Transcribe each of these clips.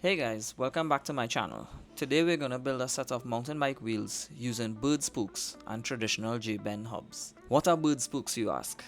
Hey guys, welcome back to my channel. Today we're gonna build a set of mountain bike wheels using Berd Spokes and traditional J-bend hubs. What are Berd Spokes, you ask?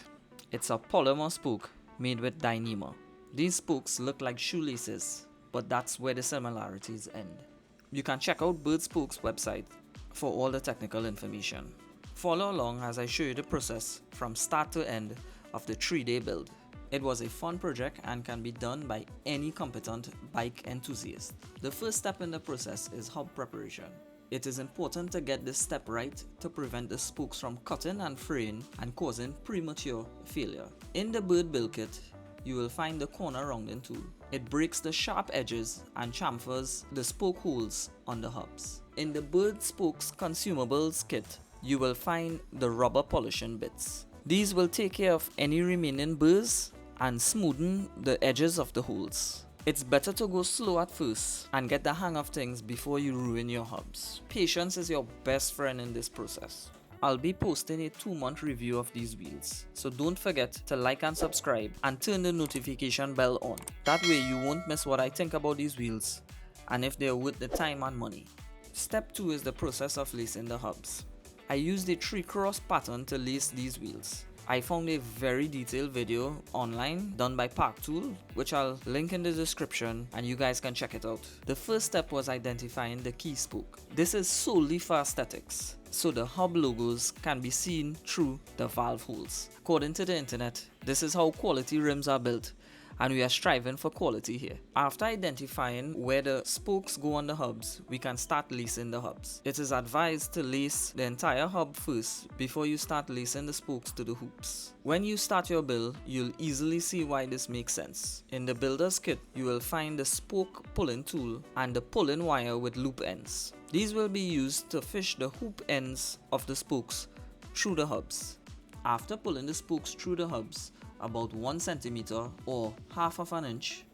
It's a polymer spoke made with Dyneema. These spokes look like shoelaces, but that's where the similarities end. You can check out Berd Spokes website for all the technical information. Follow along as I show you the process from start to end of the 3-day build. It was a fun project and can be done by any competent bike enthusiast. The first step in the process is hub preparation. It is important to get this step right to prevent the spokes from cutting and fraying and causing premature failure. In the Berd build kit, you will find the corner rounding tool. It breaks the sharp edges and chamfers the spoke holes on the hubs. In the Berd Spokes consumables kit, you will find the rubber polishing bits. These will take care of any remaining burrs and smoothen the edges of the holes. It's better to go slow at first and get the hang of things before you ruin your hubs. Patience is your best friend in this process. I'll be posting a 2-month review of these wheels, so don't forget to like and subscribe and turn the notification bell on. That way you won't miss what I think about these wheels and if they're worth the time and money. Step 2 is the process of lacing the hubs. I used a 3-cross pattern to lace these wheels. I found a very detailed video online done by Park Tool, which I'll link in the description and you guys can check it out. The first step was identifying the key spoke. This is solely for aesthetics, so the hub logos can be seen through the valve holes. According to the internet, this is how quality rims are built, and we are striving for quality here. After identifying where the spokes go on the hubs, we can start lacing the hubs. It is advised to lace the entire hub first before you start lacing the spokes to the hoops. When you start your build, you'll easily see why this makes sense. In the builder's kit, you will find the spoke pulling tool and the pulling wire with loop ends. These will be used to fish the hoop ends of the spokes through the hubs. After pulling the spokes through the hubs, about 1 centimeter or half of an inch,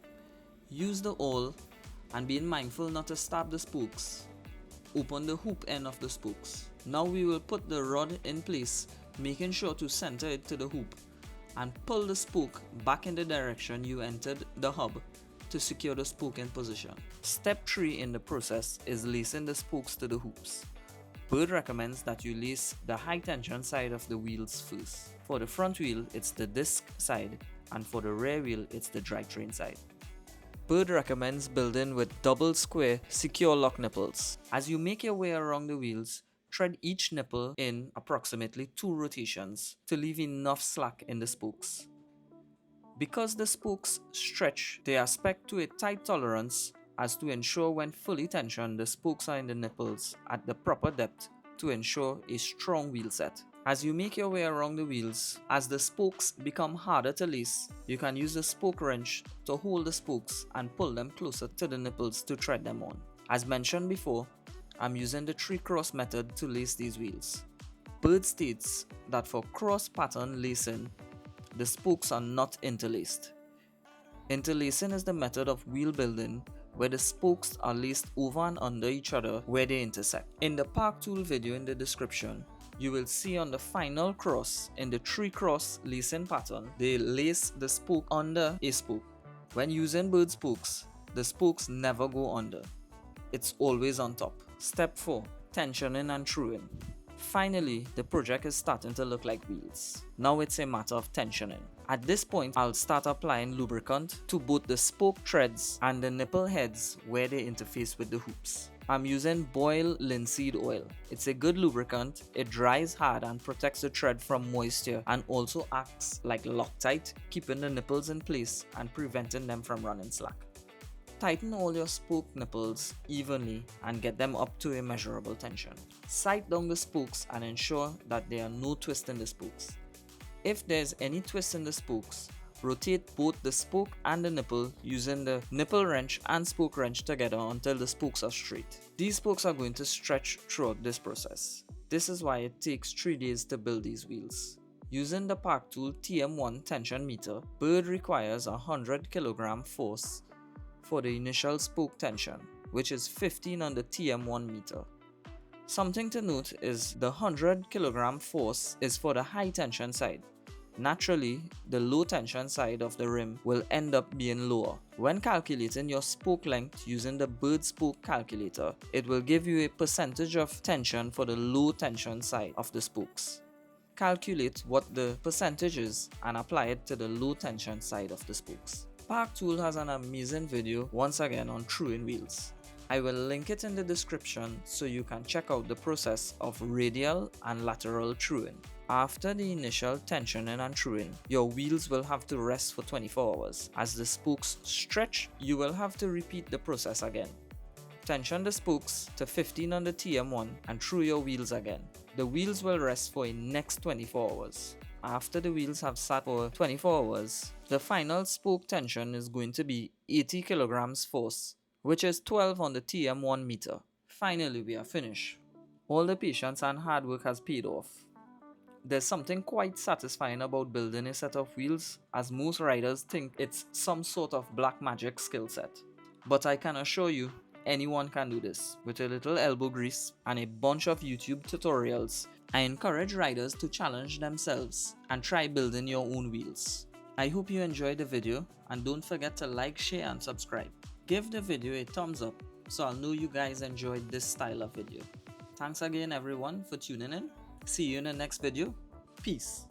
use the awl and being mindful not to stab the spokes, open the hoop end of the spokes. Now we will put the rod in place, making sure to center it to the hoop and pull the spoke back in the direction you entered the hub to secure the spoke in position. Step 3 in the process is lacing the spokes to the hoops. Berd recommends that you lace the high tension side of the wheels first. For the front wheel, it's the disc side, and for the rear wheel, it's the drivetrain side. Berd recommends building with double square secure lock nipples. As you make your way around the wheels, thread each nipple in approximately 2 rotations to leave enough slack in the spokes. Because the spokes stretch, they are spec'd to a tight tolerance as to ensure when fully tensioned the spokes are in the nipples at the proper depth to ensure a strong wheel set. As you make your way around the wheels, as the spokes become harder to lace, you can use the spoke wrench to hold the spokes and pull them closer to the nipples to thread them on. As mentioned before, I'm using the 3-cross method to lace these wheels. Berd states that for cross pattern lacing, the spokes are not interlaced. Interlacing is the method of wheel building where the spokes are laced over and under each other where they intersect. In the Park Tool video in the description, you will see on the final cross in the 3-cross lacing pattern, they lace the spoke under a spoke. When using Berd spokes, the spokes never go under. It's always on top. Step 4. Tensioning and truing. Finally, the project is starting to look like wheels. Now it's a matter of tensioning. At this point, I'll start applying lubricant to both the spoke threads and the nipple heads where they interface with the hoops. I'm using boiled linseed oil. It's a good lubricant, it dries hard and protects the thread from moisture and also acts like Loctite, keeping the nipples in place and preventing them from running slack. Tighten all your spoke nipples evenly and get them up to a measurable tension. Sight down the spokes and ensure that there are no twists in the spokes. If there's any twist in the spokes, rotate both the spoke and the nipple using the nipple wrench and spoke wrench together until the spokes are straight. These spokes are going to stretch throughout this process. This is why it takes 3 days to build these wheels. Using the Park Tool TM1 tension meter, Berd requires a 100 kg force for the initial spoke tension, which is 15 on the TM1 meter. Something to note is the 100 kg force is for the high tension side, Naturally, the low tension side of the rim will end up being lower. When calculating your spoke length using the Berd Spoke calculator, it will give you a percentage of tension for the low tension side of the spokes. Calculate what the percentage is and apply it to the low tension side of the spokes. Park Tool has an amazing video once again on truing wheels. I will link it in the description so you can check out the process of radial and lateral truing. After the initial tensioning and truing, your wheels will have to rest for 24 hours. As the spokes stretch, you will have to repeat the process again. Tension the spokes to 15 on the TM1 and true your wheels again. The wheels will rest for the next 24 hours. After the wheels have sat for 24 hours, the final spoke tension is going to be 80 kilograms force, which is 12 on the TM1 meter. Finally, we are finished. All the patience and hard work has paid off. There's something quite satisfying about building a set of wheels, as most riders think it's some sort of black magic skill set. But I can assure you, anyone can do this. With a little elbow grease and a bunch of YouTube tutorials, I encourage riders to challenge themselves and try building your own wheels. I hope you enjoyed the video, and don't forget to like, share and subscribe. Give the video a thumbs up so I'll know you guys enjoyed this style of video. Thanks again everyone for tuning in. See you in the next video. Peace.